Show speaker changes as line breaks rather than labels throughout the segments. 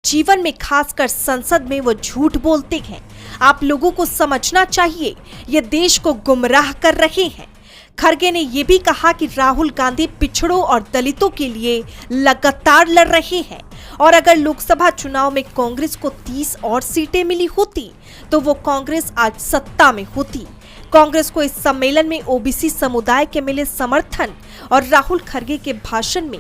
जीवन में, खासकर संसद में वो झूठ बोलते हैं। आप लोगों को समझना चाहिए, ये देश को गुमराह कर रहे हैं। खरगे ने यह भी कहा कि राहुल गांधी पिछड़ों और दलितों के लिए लगातार लड़ रहे हैं और अगर लोकसभा चुनाव में कांग्रेस को 30 और सीटें मिली होती तो वो कांग्रेस आज सत्ता में होती। कांग्रेस को इस सम्मेलन में ओबीसी समुदाय के मिले समर्थन और राहुल खरगे के भाषण में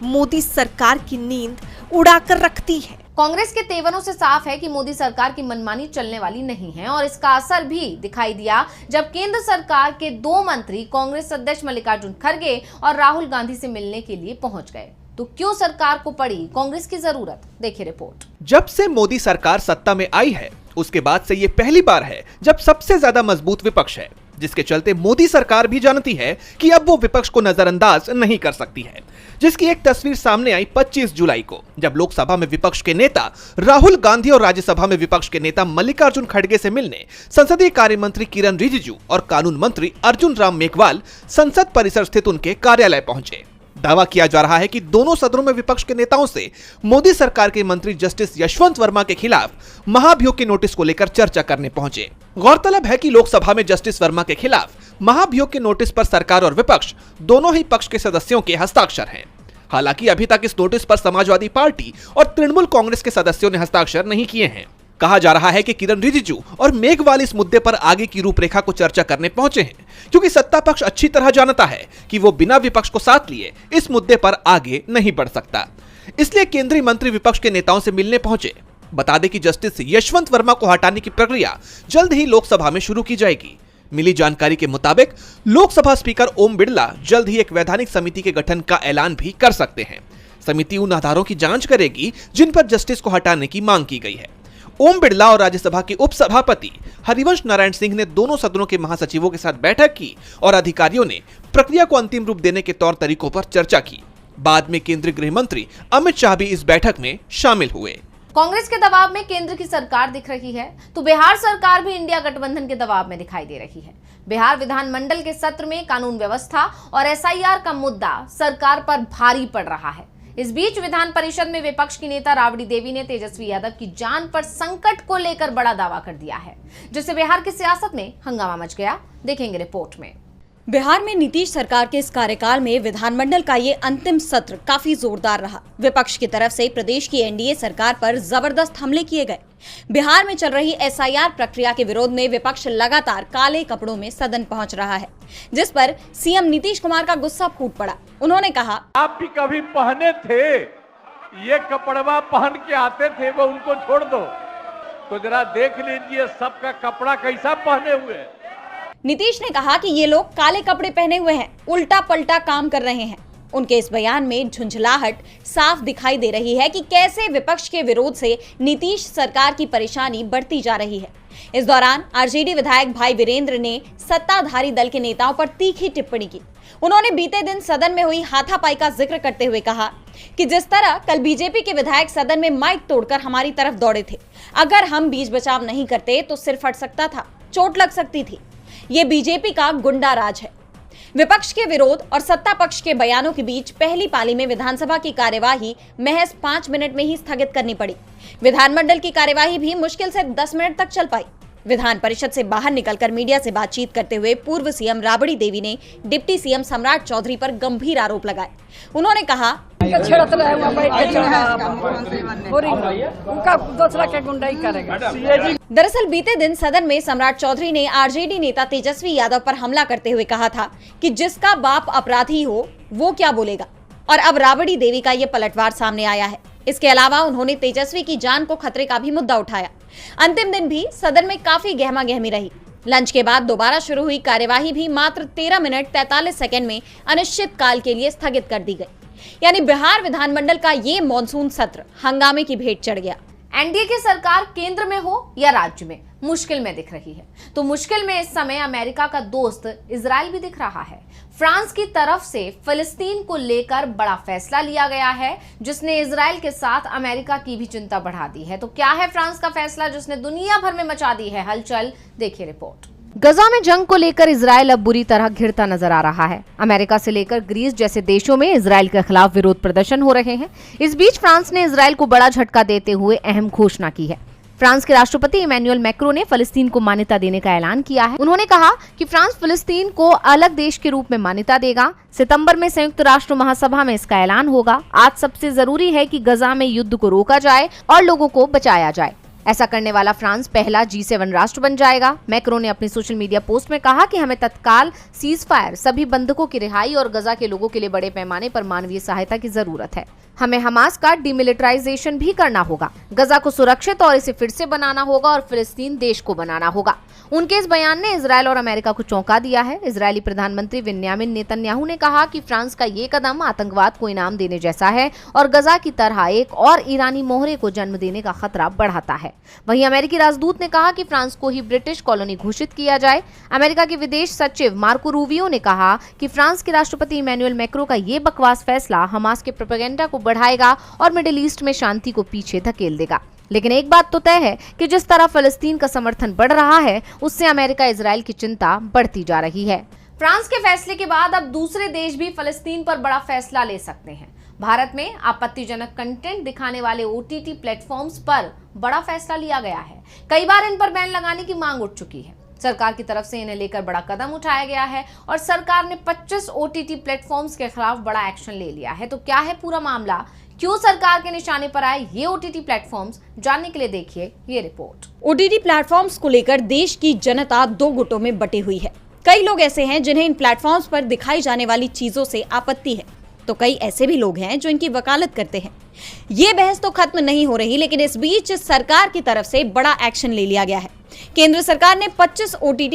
मोदी सरकार की नींद उड़ाकर रखती है।
कांग्रेस के तेवरों से साफ है कि मोदी सरकार की मनमानी चलने वाली नहीं है और इसका असर भी दिखाई दिया जब केंद्र सरकार के 2 मंत्री कांग्रेस अध्यक्ष मल्लिकार्जुन खरगे और राहुल गांधी से मिलने के लिए पहुंच गए। तो क्यों सरकार को पड़ी कांग्रेस की जरूरत, देखिए रिपोर्ट।
जब से मोदी सरकार सत्ता में आई है उसके बाद से ये पहली बार है जब सबसे ज्यादा मजबूत विपक्ष है, जिसके चलते मोदी सरकार भी जानती है कि अब वो विपक्ष को नजरअंदाज नहीं कर सकती है। जिसकी एक तस्वीर सामने आई 25 जुलाई को, जब लोकसभा में विपक्ष के नेता राहुल गांधी और राज्यसभा में विपक्ष के नेता मल्लिकार्जुन खड़गे से मिलने संसदीय कार्य मंत्री किरण रिजिजू और कानून मंत्री अर्जुन राम मेघवाल संसद परिसर स्थित उनके कार्यालय पहुंचे। दावा किया जा रहा है कि दोनों सदनों में विपक्ष के नेताओं से मोदी सरकार के मंत्री जस्टिस यशवंत वर्मा के खिलाफ महाभियोग के नोटिस को लेकर चर्चा करने पहुंचे। गौरतलब है कि लोकसभा में जस्टिस वर्मा के खिलाफ महाभियोग के नोटिस पर सरकार और विपक्ष दोनों ही पक्ष के सदस्यों के हस्ताक्षर हैं। हालांकि अभी तक इस नोटिस पर समाजवादी पार्टी और तृणमूल कांग्रेस के सदस्यों ने हस्ताक्षर नहीं किए हैं। कहा जा रहा है कि किरण रिजिजू और मेघवाल इस मुद्दे पर आगे की रूपरेखा को चर्चा करने पहुंचे हैं, क्योंकि सत्ता पक्ष अच्छी तरह जानता है कि वो बिना विपक्ष को साथ लिए इस मुद्दे पर आगे नहीं बढ़ सकता। इसलिए केंद्रीय मंत्री विपक्ष के नेताओं से मिलने पहुंचे। बता दें कि जस्टिस यशवंत वर्मा को हटाने की प्रक्रिया जल्द ही लोकसभा में शुरू की जाएगी। मिली जानकारी के मुताबिक लोकसभा स्पीकर ओम बिरला जल्द ही एक वैधानिक समिति के गठन का ऐलान भी कर सकते हैं। समिति उन आधारों की जांच करेगी जिन पर जस्टिस को हटाने की मांग की गई है। ओम बिरला और राज्यसभा के उपसभापति हरिवंश नारायण सिंह ने दोनों सदनों के महासचिवों के साथ बैठक की और अधिकारियों ने प्रक्रिया को अंतिम रूप देने के तौर तरीकों पर चर्चा की। बाद में केंद्रीय गृह मंत्री अमित शाह भी इस बैठक में शामिल हुए।
कांग्रेस के दबाव में केंद्र की सरकार दिख रही है तो बिहार सरकार भी इंडिया गठबंधन के दबाव में दिखाई दे रही है। बिहार विधानमंडल के सत्र में कानून व्यवस्था और एसआईआर का मुद्दा सरकार पर भारी पड़ रहा है। इस बीच विधान परिषद में विपक्ष की नेता राबड़ी देवी ने तेजस्वी यादव की जान पर संकट को लेकर बड़ा दावा कर दिया है, जिससे बिहार की सियासत में हंगामा मच गया। देखेंगे रिपोर्ट में।
बिहार में नीतीश सरकार के इस कार्यकाल में विधानमंडल का ये अंतिम सत्र काफी जोरदार रहा। विपक्ष की तरफ से प्रदेश की एनडीए सरकार पर जबरदस्त हमले किए गए। बिहार में चल रही एसआईआर प्रक्रिया के विरोध में विपक्ष लगातार काले कपड़ों में सदन पहुंच रहा है, जिस पर सीएम नीतीश कुमार का गुस्सा फूट पड़ा। उन्होंने कहा,
आप भी कभी पहने थे, ये कपड़वा पहन के आते थे, वो उनको छोड़ दो तो जरा देख लीजिए सबका कपड़ा कैसा पहने हुए।
नीतीश ने कहा कि ये लोग काले कपड़े पहने हुए हैं, उल्टा पलटा काम कर रहे हैं। उनके इस बयान में झुंझलाहट साफ दिखाई दे रही है कि कैसे विपक्ष के विरोध से नीतीश सरकार की परेशानी बढ़ती जा रही है। इस दौरान आरजेडी विधायक भाई वीरेंद्र ने सत्ताधारी दल के नेताओं पर तीखी टिप्पणी की। उन्होंने बीते दिन सदन में हुई हाथापाई का जिक्र करते हुए कहा कि जिस तरह कल बीजेपी के विधायक सदन में माइक तोड़कर हमारी तरफ दौड़े थे, अगर हम बीच बचाव नहीं करते तो सिर फट सकता था, चोट लग सकती थी। ये बीजेपी का गुंडा राज है। विपक्ष के विरोध और सत्ता पक्ष के बयानों के बीच पहली पाली में विधानसभा की कार्यवाही महज 5 मिनट में ही स्थगित करनी पड़ी। विधानमंडल की कार्यवाही भी मुश्किल से 10 मिनट तक चल पाई। विधान परिषद से बाहर निकलकर मीडिया से बातचीत करते हुए पूर्व सीएम राबड़ी देवी ने डिप्टी सीएम सम्राट चौधरी पर गंभीर आरोप लगाए। उन्होंने कहा, दरअसल बीते दिन सदन में सम्राट चौधरी ने आरजेडी नेता तेजस्वी यादव पर हमला करते हुए कहा था कि जिसका बाप अपराधी हो वो क्या बोलेगा, और अब राबड़ी देवी का ये पलटवार सामने आया है। इसके अलावा उन्होंने तेजस्वी की जान को खतरे का भी मुद्दा उठाया। अंतिम दिन भी सदन में काफी गहमा गहमी रही। लंच के बाद दोबारा शुरू हुई कार्यवाही भी मात्र 13 मिनट 43 सेकंड में अनिश्चित काल के लिए स्थगित कर दी गई। यानी बिहार विधानमंडल का ये मॉनसून सत्र हंगामे की भेंट चढ़ गया।
एनडीए की सरकार केंद्र में हो या राज्य में मुश्किल में दिख रही है, तो मुश्किल में इस समय अमेरिका का दोस्त इजराइल भी दिख रहा है। फ्रांस की तरफ से फिलिस्तीन को लेकर बड़ा फैसला लिया गया है, जिसने इजराइल के साथ अमेरिका की भी चिंता बढ़ा दी है। तो क्या है फ्रांस का फैसला जिसने दुनिया भर में मचा दी है हलचल, देखिए रिपोर्ट। गजा में जंग को लेकर इजराइल अब बुरी तरह घिरता नजर आ रहा है। अमेरिका से लेकर ग्रीस जैसे देशों में इजराइल के खिलाफ विरोध प्रदर्शन हो रहे हैं। इस बीच फ्रांस ने इजराइल को बड़ा झटका देते हुए अहम घोषणा की है। फ्रांस के राष्ट्रपति इमैनुअल मैक्रो ने फिलिस्तीन को मान्यता देने का ऐलान किया है। उन्होंने कहा कि फ्रांस फिलिस्तीन को अलग देश के रूप में मान्यता देगा। सितंबर में संयुक्त राष्ट्र महासभा में इसका ऐलान होगा। आज सबसे जरूरी है कि गजा में युद्ध को रोका जाए और लोगों को बचाया जाए। ऐसा करने वाला फ्रांस पहला G7 राष्ट्र बन जाएगा। मैक्रो ने अपनी सोशल मीडिया पोस्ट में कहा कि हमें तत्काल सीज फायर, सभी बंधकों की रिहाई और गजा के लोगों के लिए बड़े पैमाने पर मानवीय सहायता की जरूरत है। हमें हमास का डिमिलिटराइजेशन भी करना होगा, गजा को सुरक्षित और इसे फिर से बनाना होगा और फिलिस्तीन देश को बनाना होगा। उनके इस बयान ने इजराइल और अमेरिका को चौंका दिया है। इजरायली प्रधानमंत्री बेंयामिन नेतन्याहू ने कहा कि फ्रांस का ये कदम आतंकवाद को इनाम देने जैसा है और गजा की तरह एक और ईरानी मोहरे को जन्म देने का खतरा बढ़ाता है। वहीं अमेरिकी राजदूत ने कहा कि फ्रांस को ही ब्रिटिश कॉलोनी घोषित किया जाए। अमेरिका के विदेश सचिव मार्को रूबियो ने कहा कि फ्रांस के राष्ट्रपति इमैनुअल मैक्रो का ये बकवास फैसला हमास के प्रोपेगेंडा को बढ़ाएगा और मिडिल ईस्ट में शांति को पीछे धकेल देगा। लेकिन एक बात तो तय है कि जिस तरह फिलिस्तीन का समर्थन बढ़ रहा है, उससे अमेरिका इजराइल की चिंता बढ़ती जा रही है। फ्रांस के फैसले के बाद अब दूसरे देश भी फिलिस्तीन पर बड़ा फैसला ले सकते हैं। भारत में आपत्तिजनक कंटेंट दिखाने वाले OTT प्लेटफॉर्म्स पर बड़ा फैसला लिया गया है। कई बार इन पर बैन लगाने की मांग उठ चुकी है। सरकार की तरफ से इन्हें लेकर बड़ा कदम उठाया गया है और सरकार ने 25 OTT प्लेटफॉर्म्स के खिलाफ बड़ा एक्शन ले लिया है। तो क्या है पूरा मामला, क्यों सरकार के निशाने पर आए ये OTT प्लेटफॉर्म्स, जानने के लिए देखिए ये रिपोर्ट।
OTT प्लेटफॉर्म्स को लेकर देश की जनता दो गुटों में बटी हुई है। कई लोग ऐसे हैं जिन्हें इन प्लेटफॉर्म्स पर दिखाई जाने वाली चीजों से आपत्ति है, तो कई ऐसे भी लोग हैं जो इनकी वकालत करते हैं। ये बहस तो खत्म नहीं हो रही, लेकिन इस बीच सरकार की तरफ से बड़ा एक्शन ले लिया गया है। केंद्र सरकार ने 25 OTT